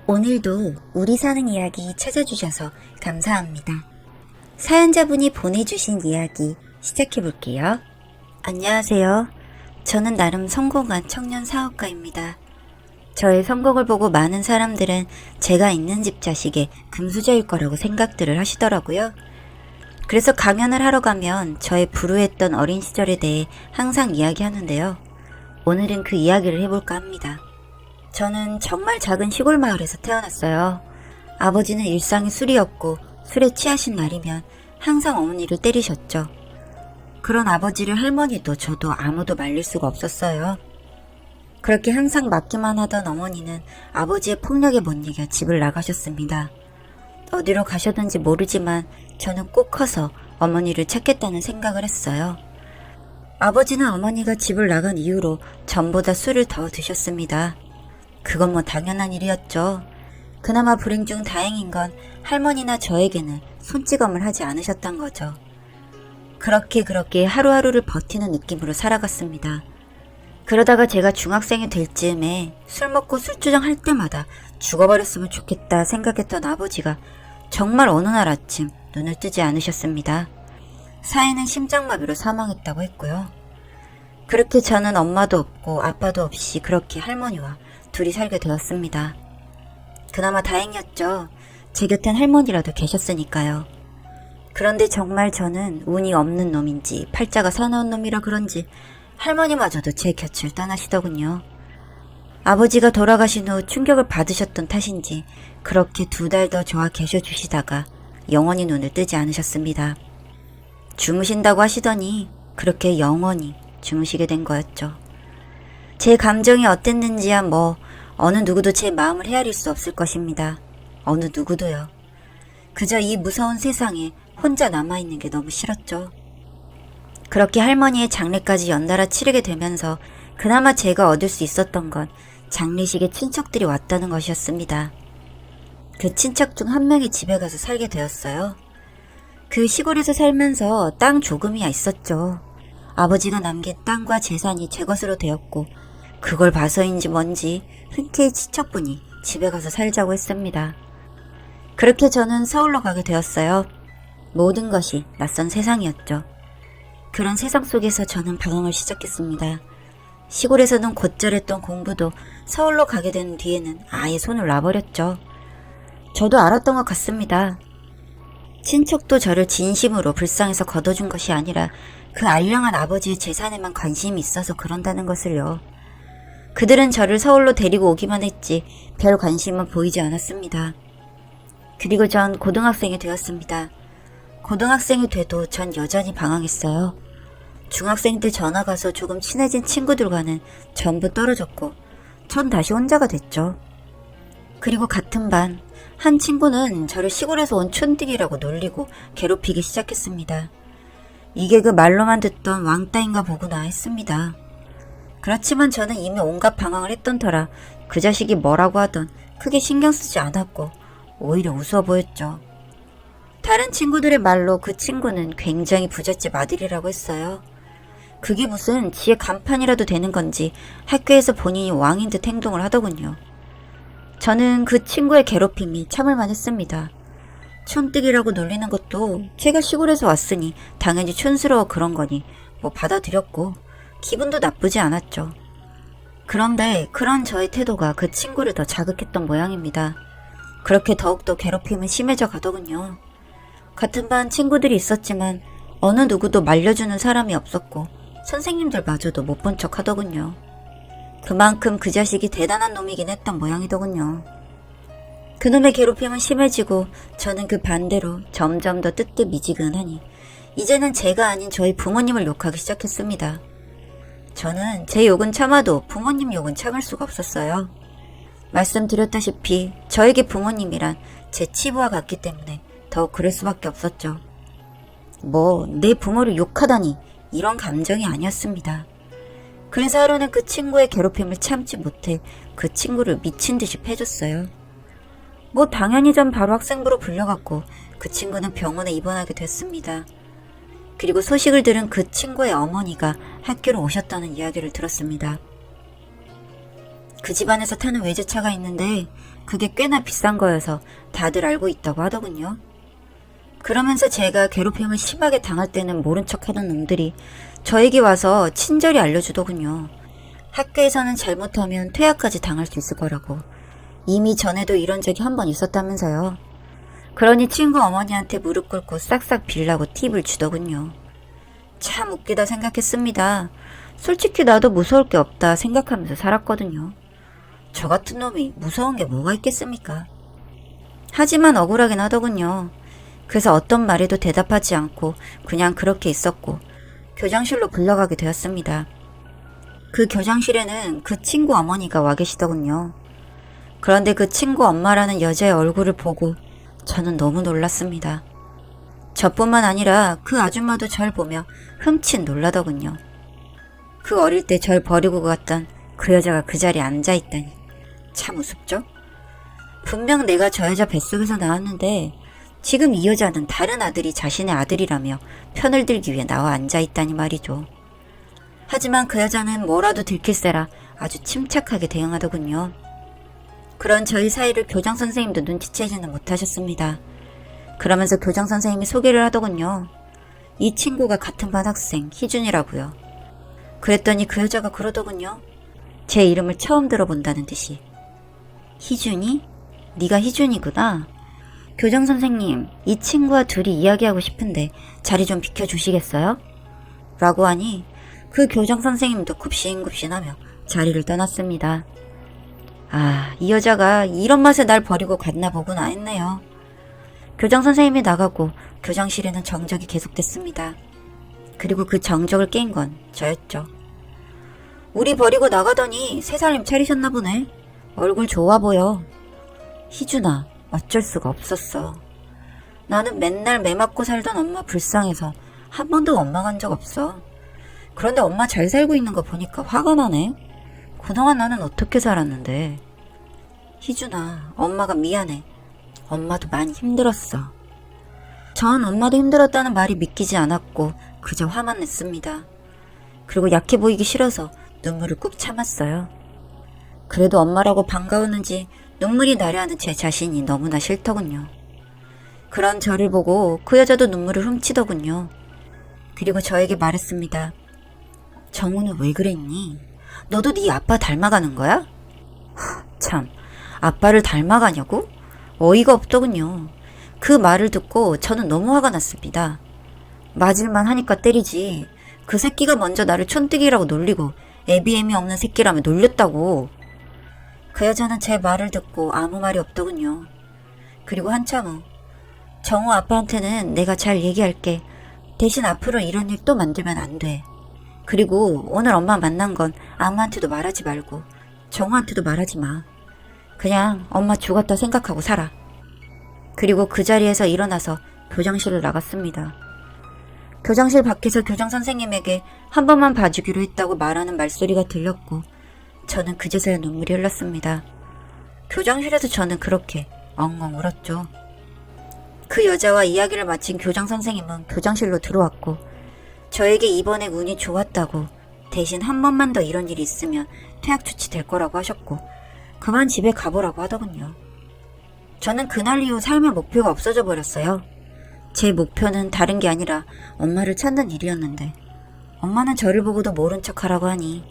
오늘도 우리 사는 이야기 찾아주셔서 감사합니다. 사연자분이 보내주신 이야기 시작해볼게요. 안녕하세요. 저는 나름 성공한 청년 사업가입니다. 저의 성공을 보고 많은 사람들은 제가 있는 집 자식의 금수저일 거라고 생각들을 하시더라고요. 그래서 강연을 하러 가면 저의 불우했던 어린 시절에 대해 항상 이야기하는데요. 오늘은 그 이야기를 해볼까 합니다. 저는 정말 작은 시골 마을에서 태어났어요. 아버지는 일상이 술이었고 술에 취하신 날이면 항상 어머니를 때리셨죠. 그런 아버지를 할머니도 저도 아무도 말릴 수가 없었어요. 그렇게 항상 맞기만 하던 어머니는 아버지의 폭력에 못 이겨 집을 나가셨습니다. 어디로 가셨는지 모르지만 저는 꼭 커서 어머니를 찾겠다는 생각을 했어요. 아버지는 어머니가 집을 나간 이후로 전보다 술을 더 드셨습니다. 그건 뭐 당연한 일이었죠. 그나마 불행 중 다행인 건 할머니나 저에게는 손찌검을 하지 않으셨던 거죠. 그렇게 하루하루를 버티는 느낌으로 살아갔습니다. 그러다가 제가 중학생이 될 즈음에 술 먹고 술주정 할 때마다 죽어버렸으면 좋겠다 생각했던 아버지가 정말 어느 날 아침 눈을 뜨지 않으셨습니다. 사인은 심장마비로 사망했다고 했고요. 그렇게 저는 엄마도 없고 아빠도 없이 그렇게 할머니와 둘이 살게 되었습니다. 그나마 다행이었죠. 제 곁엔 할머니라도 계셨으니까요. 그런데 정말 저는 운이 없는 놈인지 팔자가 사나운 놈이라 그런지 할머니마저도 제 곁을 떠나시더군요. 아버지가 돌아가신 후 충격을 받으셨던 탓인지 그렇게 2달 더 저와 계셔주시다가 영원히 눈을 뜨지 않으셨습니다. 주무신다고 하시더니 그렇게 영원히 주무시게 된 거였죠. 제 감정이 어땠는지야 어느 누구도 제 마음을 헤아릴 수 없을 것입니다. 어느 누구도요. 그저 이 무서운 세상에 혼자 남아있는 게 너무 싫었죠. 그렇게 할머니의 장례까지 연달아 치르게 되면서 그나마 제가 얻을 수 있었던 건 장례식에 친척들이 왔다는 것이었습니다. 그 친척 중 한 명의 집에 가서 살게 되었어요. 그 시골에서 살면서 땅 조금이야 있었죠. 아버지가 남긴 땅과 재산이 제 것으로 되었고 그걸 봐서인지 뭔지 흔쾌히 친척분이 집에 가서 살자고 했습니다. 그렇게 저는 서울로 가게 되었어요. 모든 것이 낯선 세상이었죠. 그런 세상 속에서 저는 방황을 시작했습니다. 시골에서는 곧잘했던 공부도 서울로 가게 된 뒤에는 아예 손을 놔버렸죠. 저도 알았던 것 같습니다. 친척도 저를 진심으로 불쌍해서 걷어준 것이 아니라 그 알량한 아버지의 재산에만 관심이 있어서 그런다는 것을요. 그들은 저를 서울로 데리고 오기만 했지 별 관심은 보이지 않았습니다. 그리고 전 고등학생이 되었습니다. 고등학생이 돼도 전 여전히 방황했어요. 중학생 때 전화 가서 조금 친해진 친구들과는 전부 떨어졌고 전 다시 혼자가 됐죠. 그리고 같은 반 한 친구는 저를 시골에서 온 촌뜨기라고 놀리고 괴롭히기 시작했습니다. 이게 그 말로만 듣던 왕따인가 보구나 했습니다. 그렇지만 저는 이미 온갖 방황을 했던 터라 그 자식이 뭐라고 하던 크게 신경 쓰지 않았고 오히려 우스워 보였죠. 다른 친구들의 말로 그 친구는 굉장히 부잣집 아들이라고 했어요. 그게 무슨 지의 간판이라도 되는 건지 학교에서 본인이 왕인 듯 행동을 하더군요. 저는 그 친구의 괴롭힘이 참을만 했습니다. 촌뜨기라고 놀리는 것도 제가 시골에서 왔으니 당연히 촌스러워 그런 거니 받아들였고 기분도 나쁘지 않았죠. 그런데 그런 저의 태도가 그 친구를 더 자극했던 모양입니다. 그렇게 더욱더 괴롭힘은 심해져 가더군요. 같은 반 친구들이 있었지만 어느 누구도 말려주는 사람이 없었고 선생님들마저도 못 본 척 하더군요. 그만큼 그 자식이 대단한 놈이긴 했던 모양이더군요. 그놈의 괴롭힘은 심해지고 저는 그 반대로 점점 더 뜨뜻미지근하니 이제는 제가 아닌 저희 부모님을 욕하기 시작했습니다. 저는 제 욕은 참아도 부모님 욕은 참을 수가 없었어요. 말씀드렸다시피 저에게 부모님이란 제 치부와 같기 때문에 더욱 그럴 수밖에 없었죠. 내 부모를 욕하다니 이런 감정이 아니었습니다. 그래서 하루는 그 친구의 괴롭힘을 참지 못해 그 친구를 미친 듯이 패줬어요. 당연히 전 바로 학생부로 불려갔고 그 친구는 병원에 입원하게 됐습니다. 그리고 소식을 들은 그 친구의 어머니가 학교로 오셨다는 이야기를 들었습니다. 그 집안에서 타는 외제차가 있는데 그게 꽤나 비싼 거여서 다들 알고 있다고 하더군요. 그러면서 제가 괴롭힘을 심하게 당할 때는 모른 척하는 놈들이 저에게 와서 친절히 알려주더군요. 학교에서는 잘못하면 퇴학까지 당할 수 있을 거라고. 이미 전에도 이런 적이 한 번 있었다면서요. 그러니 친구 어머니한테 무릎 꿇고 싹싹 빌라고 팁을 주더군요. 참 웃기다 생각했습니다. 솔직히 나도 무서울 게 없다 생각하면서 살았거든요. 저 같은 놈이 무서운 게 뭐가 있겠습니까? 하지만 억울하긴 하더군요. 그래서 어떤 말에도 대답하지 않고 그냥 그렇게 있었고 교장실로 불러가게 되었습니다. 그 교장실에는 그 친구 어머니가 와 계시더군요. 그런데 그 친구 엄마라는 여자의 얼굴을 보고 저는 너무 놀랐습니다. 저뿐만 아니라 그 아줌마도 절 보며 흠칫 놀라더군요. 그 어릴 때 절 버리고 갔던 그 여자가 그 자리에 앉아있다니 참 우습죠? 분명 내가 저 여자 뱃속에서 나왔는데 지금 이 여자는 다른 아들이 자신의 아들이라며 편을 들기 위해 나와 앉아있다니 말이죠. 하지만 그 여자는 뭐라도 들킬세라 아주 침착하게 대응하더군요. 그런 저희 사이를 교장선생님도 눈치채지는 못하셨습니다. 그러면서 교장선생님이 소개를 하더군요. 이 친구가 같은 반 학생 희준이라고요. 그랬더니 그 여자가 그러더군요. 제 이름을 처음 들어본다는 듯이. 희준이? 네가 희준이구나. 교장선생님, 이 친구와 둘이 이야기하고 싶은데 자리 좀 비켜주시겠어요? 라고 하니 그 교장선생님도 굽신굽신하며 자리를 떠났습니다. 아, 이 여자가 이런 맛에 날 버리고 갔나 보구나 했네요. 교장선생님이 나가고 교장실에는 정적이 계속됐습니다. 그리고 그 정적을 깬 건 저였죠. 우리 버리고 나가더니 새 살림 차리셨나 보네. 얼굴 좋아 보여. 희준아, 어쩔 수가 없었어. 나는 맨날 매 맞고 살던 엄마 불쌍해서 한 번도 원망한 적 없어. 그런데 엄마 잘 살고 있는 거 보니까 화가 나네. 그동안 나는 어떻게 살았는데. 희준아, 엄마가 미안해. 엄마도 많이 힘들었어. 전 엄마도 힘들었다는 말이 믿기지 않았고 그저 화만 냈습니다. 그리고 약해 보이기 싫어서 눈물을 꾹 참았어요. 그래도 엄마라고 반가웠는지 눈물이 나려 하는 제 자신이 너무나 싫더군요. 그런 저를 보고 그 여자도 눈물을 훔치더군요. 그리고 저에게 말했습니다. 정우는 왜 그랬니? 너도 네 아빠 닮아가는 거야? 참, 아빠를 닮아가냐고? 어이가 없더군요. 그 말을 듣고 저는 너무 화가 났습니다. 맞을만 하니까 때리지. 그 새끼가 먼저 나를 촌뜨기라고 놀리고 애비애미 없는 새끼라며 놀렸다고. 그 여자는 제 말을 듣고 아무 말이 없더군요. 그리고 한참 후 정우 아빠한테는 내가 잘 얘기할게. 대신 앞으로 이런 일 또 만들면 안 돼. 그리고 오늘 엄마 만난 건 아무한테도 말하지 말고 정우한테도 말하지 마. 그냥 엄마 죽었다 생각하고 살아. 그리고 그 자리에서 일어나서 교장실을 나갔습니다. 교장실 밖에서 교장선생님에게 한 번만 봐주기로 했다고 말하는 말소리가 들렸고 저는 그제서야 눈물이 흘렀습니다. 교장실에서 저는 그렇게 엉엉 울었죠. 그 여자와 이야기를 마친 교장선생님은 교장실로 들어왔고 저에게 이번에 운이 좋았다고 대신 한 번만 더 이런 일이 있으면 퇴학 조치될 거라고 하셨고 그만 집에 가보라고 하더군요. 저는 그날 이후 삶의 목표가 없어져 버렸어요. 제 목표는 다른 게 아니라 엄마를 찾는 일이었는데 엄마는 저를 보고도 모른 척하라고 하니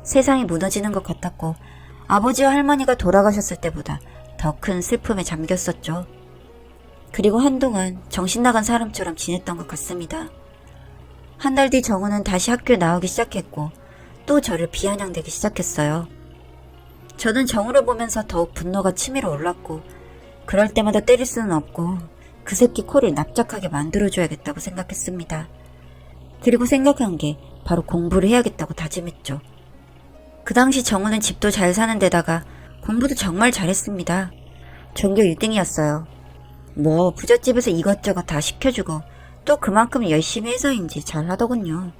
세상이 무너지는 것 같았고 아버지와 할머니가 돌아가셨을 때보다 더 큰 슬픔에 잠겼었죠. 그리고 한동안 정신 나간 사람처럼 지냈던 것 같습니다. 한 달 뒤 정우는 다시 학교에 나오기 시작했고 또 저를 비아냥대기 시작했어요. 저는 정우를 보면서 더욱 분노가 치밀어 올랐고 그럴 때마다 때릴 수는 없고 그 새끼 코를 납작하게 만들어줘야겠다고 생각했습니다. 그리고 생각한 게 바로 공부를 해야겠다고 다짐했죠. 그 당시 정우는 집도 잘 사는 데다가 공부도 정말 잘했습니다. 전교 1등이었어요. 뭐 부잣집에서 이것저것 다 시켜주고 또 그만큼 열심히 해서인지 잘하더군요.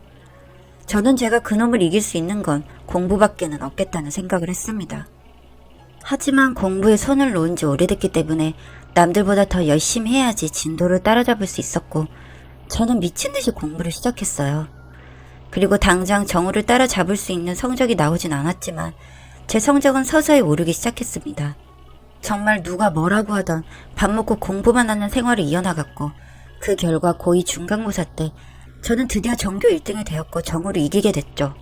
저는 제가 그놈을 이길 수 있는 건 공부밖에는 없겠다는 생각을 했습니다. 하지만 공부에 손을 놓은 지 오래됐기 때문에 남들보다 더 열심히 해야지 진도를 따라잡을 수 있었고 저는 미친듯이 공부를 시작했어요. 그리고 당장 정우를 따라잡을 수 있는 성적이 나오진 않았지만 제 성적은 서서히 오르기 시작했습니다. 정말 누가 뭐라고 하던 밥 먹고 공부만 하는 생활을 이어나갔고, 그 결과 고2 중간고사 때 저는 드디어 전교 1등이 되었고 정우를 이기게 됐죠.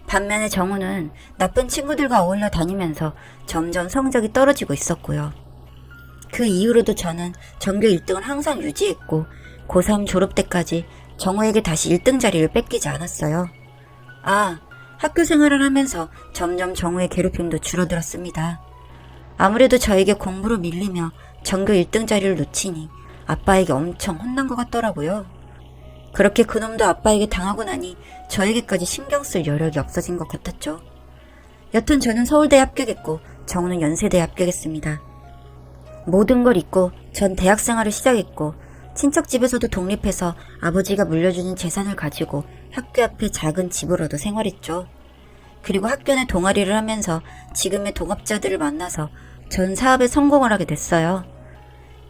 반면에 정우는 나쁜 친구들과 어울려 다니면서 점점 성적이 떨어지고 있었고요. 그 이후로도 저는 전교 1등을 항상 유지했고 고3 졸업 때까지 정우에게 다시 1등 자리를 뺏기지 않았어요. 학교 생활을 하면서 점점 정우의 괴롭힘도 줄어들었습니다. 아무래도 저에게 공부로 밀리며 전교 1등 자리를 놓치니 아빠에게 엄청 혼난 것 같더라고요. 그렇게 그놈도 아빠에게 당하고 나니 저에게까지 신경 쓸 여력이 없어진 것 같았죠. 여튼 저는 서울대에 합격했고 정우는 연세대에 합격했습니다. 모든 걸 잊고 전 대학 생활을 시작했고 친척 집에서도 독립해서 아버지가 물려주는 재산을 가지고 학교 앞에 작은 집을 얻어 생활했죠. 그리고 학교 내 동아리를 하면서 지금의 동업자들을 만나서 전 사업에 성공을 하게 됐어요.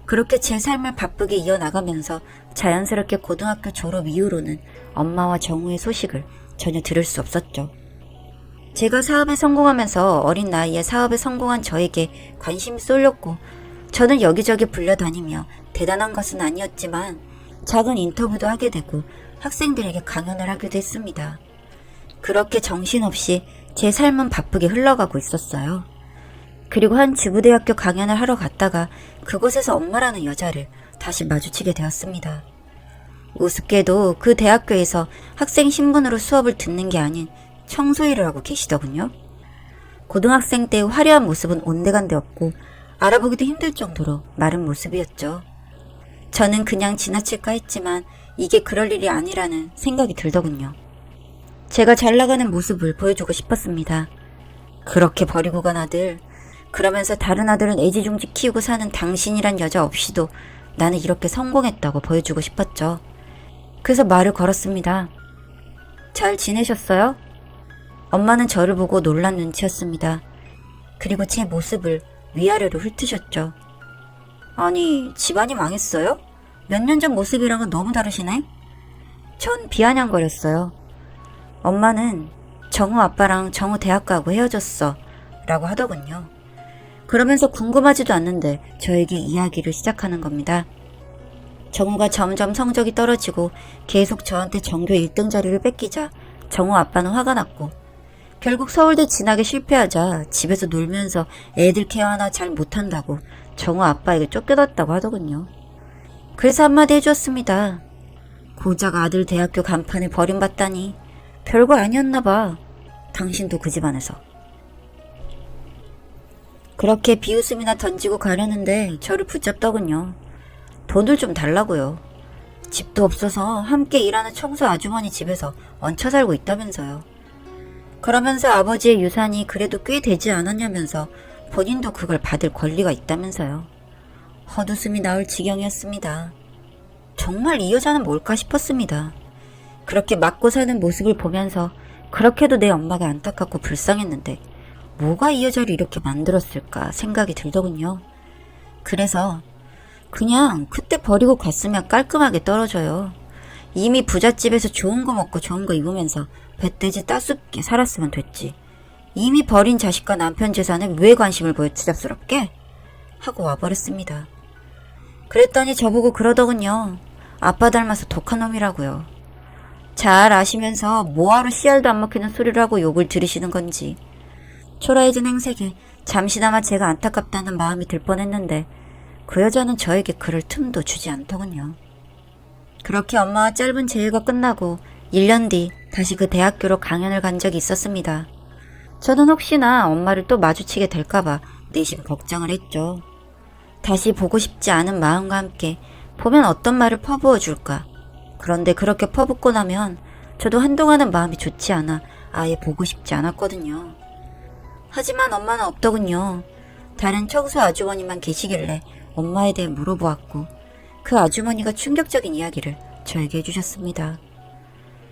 그렇게 제 삶을 바쁘게 이어나가면서 자연스럽게 고등학교 졸업 이후로는 엄마와 정우의 소식을 전혀 들을 수 없었죠. 제가 사업에 성공하면서 어린 나이에 사업에 성공한 저에게 관심이 쏠렸고 저는 여기저기 불려다니며 대단한 것은 아니었지만 작은 인터뷰도 하게 되고 학생들에게 강연을 하기도 했습니다. 그렇게 정신없이 제 삶은 바쁘게 흘러가고 있었어요. 그리고 한 지구대학교 강연을 하러 갔다가 그곳에서 엄마라는 여자를 다시 마주치게 되었습니다. 우습게도 그 대학교에서 학생 신분으로 수업을 듣는 게 아닌 청소일을 하고 계시더군요. 고등학생 때의 화려한 모습은 온데간데 없고 알아보기도 힘들 정도로 마른 모습이었죠. 저는 그냥 지나칠까 했지만 이게 그럴 일이 아니라는 생각이 들더군요. 제가 잘 나가는 모습을 보여주고 싶었습니다. 그렇게 버리고 간 아들, 그러면서 다른 아들은 애지중지 키우고 사는 당신이란 여자 없이도 나는 이렇게 성공했다고 보여주고 싶었죠. 그래서 말을 걸었습니다. 잘 지내셨어요? 엄마는 저를 보고 놀란 눈치였습니다. 그리고 제 모습을 위아래로 훑으셨죠. 아니, 집안이 망했어요? 몇 년 전 모습이랑은 너무 다르시네? 전 비아냥거렸어요. 엄마는 정우 아빠랑 정우 대학 가고 헤어졌어 라고 하더군요. 그러면서 궁금하지도 않는데 저에게 이야기를 시작하는 겁니다. 정우가 점점 성적이 떨어지고 계속 저한테 전교 1등 자리를 뺏기자 정우 아빠는 화가 났고 결국 서울대 진학에 실패하자 집에서 놀면서 애들 케어 하나 잘 못한다고 정우 아빠에게 쫓겨났다고 하더군요. 그래서 한마디 해주었습니다. 고작 아들 대학교 간판에 버림받다니 별거 아니었나봐. 당신도 그 집안에서. 그렇게 비웃음이나 던지고 가려는데 저를 붙잡더군요. 돈을 좀 달라고요. 집도 없어서 함께 일하는 청소 아주머니 집에서 얹혀 살고 있다면서요. 그러면서 아버지의 유산이 그래도 꽤 되지 않았냐면서 본인도 그걸 받을 권리가 있다면서요. 헛웃음이 나올 지경이었습니다. 정말 이 여자는 뭘까 싶었습니다. 그렇게 맞고 사는 모습을 보면서 그렇게도 내 엄마가 안타깝고 불쌍했는데 뭐가 이 여자를 이렇게 만들었을까 생각이 들더군요. 그래서 그냥 그때 버리고 갔으면 깔끔하게 떨어져요. 이미 부잣집에서 좋은 거 먹고 좋은 거 입으면서 배떼지 따숩게 살았으면 됐지. 이미 버린 자식과 남편 재산에 왜 관심을 보여 추잡스럽게? 하고 와버렸습니다. 그랬더니 저보고 그러더군요. 아빠 닮아서 독한 놈이라고요. 잘 아시면서 뭐하러 씨알도 안 먹히는 소리를 하고 욕을 들으시는 건지. 초라해진 행색에 잠시나마 제가 안타깝다는 마음이 들 뻔했는데 그 여자는 저에게 그럴 틈도 주지 않더군요. 그렇게 엄마와 짧은 재회가 끝나고 1년 뒤 다시 그 대학교로 강연을 간 적이 있었습니다. 저는 혹시나 엄마를 또 마주치게 될까봐 내심 걱정을 했죠. 다시 보고 싶지 않은 마음과 함께 보면 어떤 말을 퍼부어 줄까. 그런데 그렇게 퍼붓고 나면 저도 한동안은 마음이 좋지 않아 아예 보고 싶지 않았거든요. 하지만 엄마는 없더군요. 다른 청소 아주머니만 계시길래 엄마에 대해 물어보았고 그 아주머니가 충격적인 이야기를 저에게 해주셨습니다.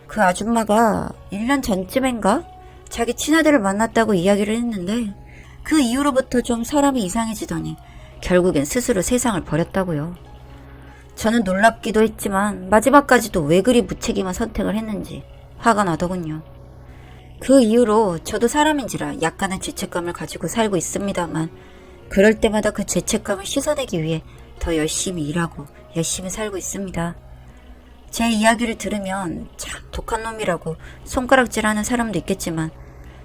그 아줌마가 1년 전쯤인가 자기 친아들을 만났다고 이야기를 했는데 그 이후로부터 좀 사람이 이상해지더니 결국엔 스스로 세상을 버렸다고요. 저는 놀랍기도 했지만 마지막까지도 왜 그리 무책임한 선택을 했는지 화가 나더군요. 그 이후로 저도 사람인지라 약간의 죄책감을 가지고 살고 있습니다만 그럴 때마다 그 죄책감을 씻어내기 위해 더 열심히 일하고 열심히 살고 있습니다. 제 이야기를 들으면 참 독한 놈이라고 손가락질하는 사람도 있겠지만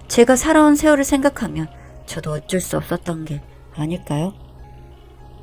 제가 살아온 세월을 생각하면 저도 어쩔 수 없었던 게 아닐까요?